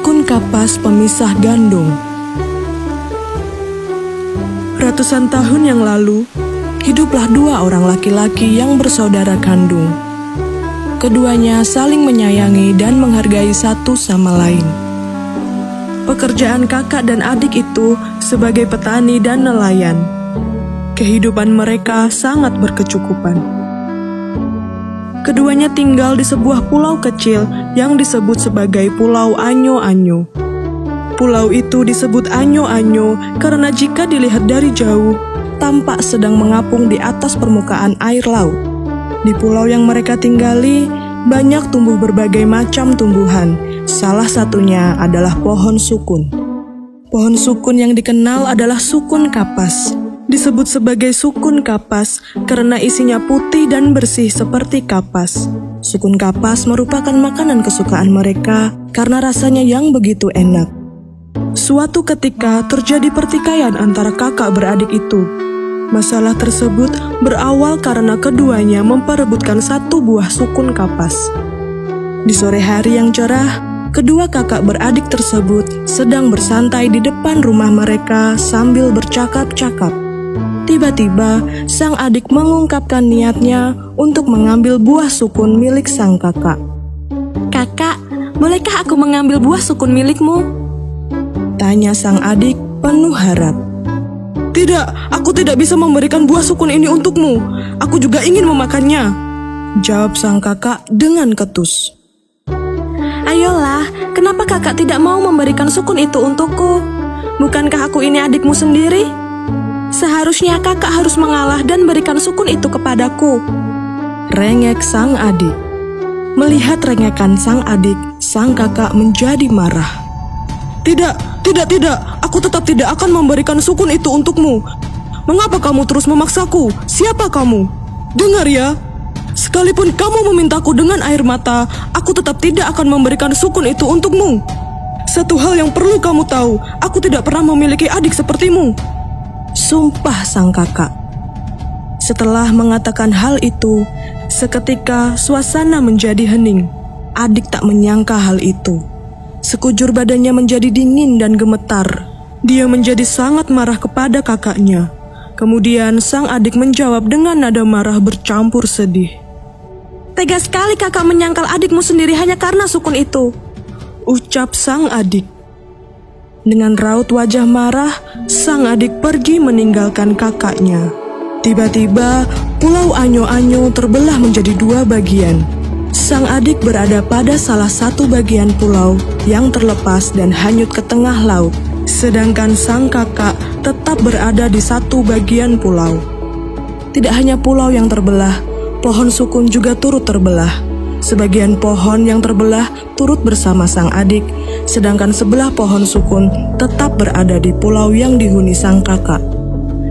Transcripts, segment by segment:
Sukun kapas pemisah gandum. Ratusan tahun yang lalu, hiduplah dua orang laki-laki yang bersaudara kandung. Keduanya saling menyayangi dan menghargai satu sama lain. Pekerjaan kakak dan adik itu sebagai petani dan nelayan. Kehidupan mereka sangat berkecukupan. Keduanya tinggal di sebuah pulau kecil yang disebut sebagai Pulau Anyo-Anyo. Pulau itu disebut Anyo-Anyo karena jika dilihat dari jauh, tampak sedang mengapung di atas permukaan air laut. Di pulau yang mereka tinggali, banyak tumbuh berbagai macam tumbuhan. Salah satunya adalah pohon sukun. Pohon sukun yang dikenal adalah sukun kapas. Disebut sebagai sukun kapas karena isinya putih dan bersih seperti kapas. Sukun kapas merupakan makanan kesukaan mereka karena rasanya yang begitu enak. Suatu ketika terjadi pertikaian antara kakak beradik itu. Masalah tersebut berawal karena keduanya memperebutkan satu buah sukun kapas. Di sore hari yang cerah, kedua kakak beradik tersebut sedang bersantai di depan rumah mereka sambil bercakap-cakap. Tiba-tiba, sang adik mengungkapkan niatnya untuk mengambil buah sukun milik sang kakak. "Kakak, bolehkah aku mengambil buah sukun milikmu?" tanya sang adik penuh harap. "Tidak, aku tidak bisa memberikan buah sukun ini untukmu. Aku juga ingin memakannya," jawab sang kakak dengan ketus. "Ayolah, kenapa kakak tidak mau memberikan sukun itu untukku? Bukankah aku ini adikmu sendiri? Seharusnya kakak harus mengalah dan berikan sukun itu kepadaku," rengek sang adik. Melihat rengekan sang adik, sang kakak menjadi marah. Tidak, aku tetap tidak akan memberikan sukun itu untukmu. Mengapa kamu terus memaksaku? Siapa kamu? Dengar ya, sekalipun kamu memintaku dengan air mata, aku tetap tidak akan memberikan sukun itu untukmu. Satu hal yang perlu kamu tahu, aku tidak pernah memiliki adik sepertimu, sumpah sang kakak. Setelah mengatakan hal itu, seketika suasana menjadi hening. Adik tak menyangka hal itu. Sekujur badannya menjadi dingin dan gemetar. Dia menjadi sangat marah kepada kakaknya. Kemudian sang adik menjawab dengan nada marah bercampur sedih. "Tega sekali kakak menyangkal adikmu sendiri hanya karena sukun itu," ucap sang adik. Dengan raut wajah marah, sang adik pergi meninggalkan kakaknya. Tiba-tiba, Pulau Anyo-Anyo terbelah menjadi dua bagian. Sang adik berada pada salah satu bagian pulau yang terlepas dan hanyut ke tengah laut, sedangkan sang kakak tetap berada di satu bagian pulau. Tidak hanya pulau yang terbelah, pohon sukun juga turut terbelah. Sebagian pohon yang terbelah turut bersama sang adik, sedangkan sebelah pohon sukun tetap berada di pulau yang dihuni sang kakak.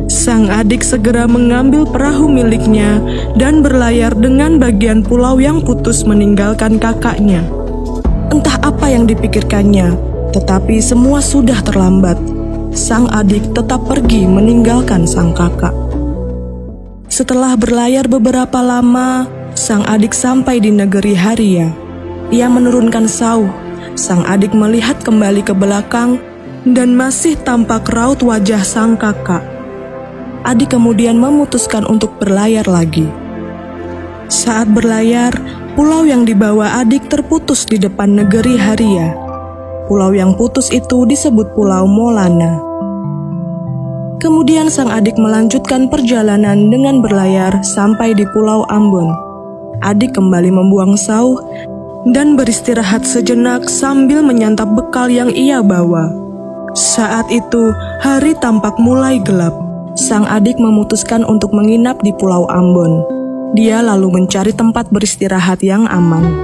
Sang adik segera mengambil perahu miliknya dan berlayar dengan bagian pulau yang putus meninggalkan kakaknya. Entah apa yang dipikirkannya, tetapi semua sudah terlambat. Sang adik tetap pergi meninggalkan sang kakak. Setelah berlayar beberapa lama, sang adik sampai di negeri Haria. Ia menurunkan sauh. Sang adik melihat kembali ke belakang dan masih tampak raut wajah sang kakak. Adik kemudian memutuskan untuk berlayar lagi. Saat berlayar, pulau yang dibawa adik terputus di depan negeri Haria. Pulau yang putus itu disebut Pulau Molana. Kemudian sang adik melanjutkan perjalanan dengan berlayar sampai di Pulau Ambon. Adik kembali membuang sauh dan beristirahat sejenak sambil menyantap bekal yang ia bawa. Saat itu, hari tampak mulai gelap. Sang adik memutuskan untuk menginap di Pulau Ambon. Dia lalu mencari tempat beristirahat yang aman.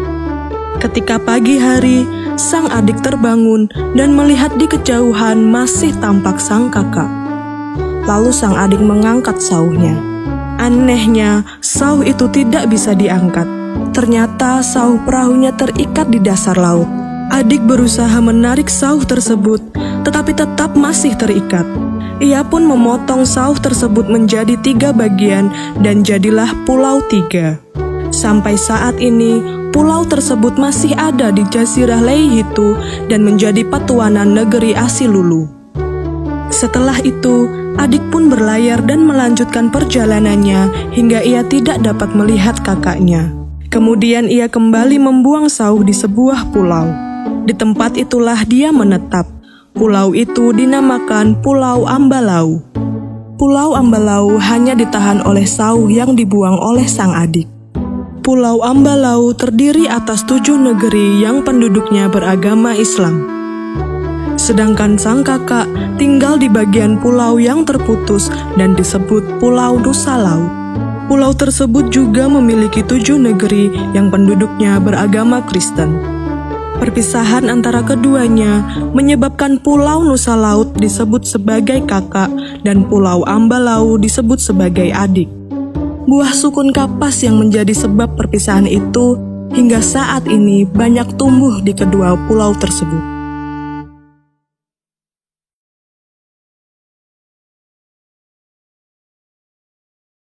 Ketika pagi hari, sang adik terbangun dan melihat di kejauhan masih tampak sang kakak. Lalu sang adik mengangkat sauhnya. Anehnya, sauh itu tidak bisa diangkat. Ternyata sauh perahunya terikat di dasar laut. Adik berusaha menarik sauh tersebut, tetapi tetap masih terikat. Ia pun memotong sauh tersebut menjadi 3 bagian dan jadilah Pulau 3. Sampai saat ini, pulau tersebut masih ada di Jazirah Leihitu dan menjadi petuanan negeri Asilulu. Setelah itu, adik pun berlayar dan melanjutkan perjalanannya hingga ia tidak dapat melihat kakaknya. Kemudian ia kembali membuang sauh di sebuah pulau. Di tempat itulah dia menetap. Pulau itu dinamakan Pulau Ambalau. Pulau Ambalau hanya ditahan oleh sauh yang dibuang oleh sang adik. Pulau Ambalau terdiri atas 7 negeri yang penduduknya beragama Islam. Sedangkan sang kakak tinggal di bagian pulau yang terputus dan disebut Pulau Nusa Laut. Pulau tersebut juga memiliki 7 negeri yang penduduknya beragama Kristen. Perpisahan antara keduanya menyebabkan Pulau Nusa Laut disebut sebagai kakak dan Pulau Ambalau disebut sebagai adik. Buah sukun kapas yang menjadi sebab perpisahan itu hingga saat ini banyak tumbuh di kedua pulau tersebut.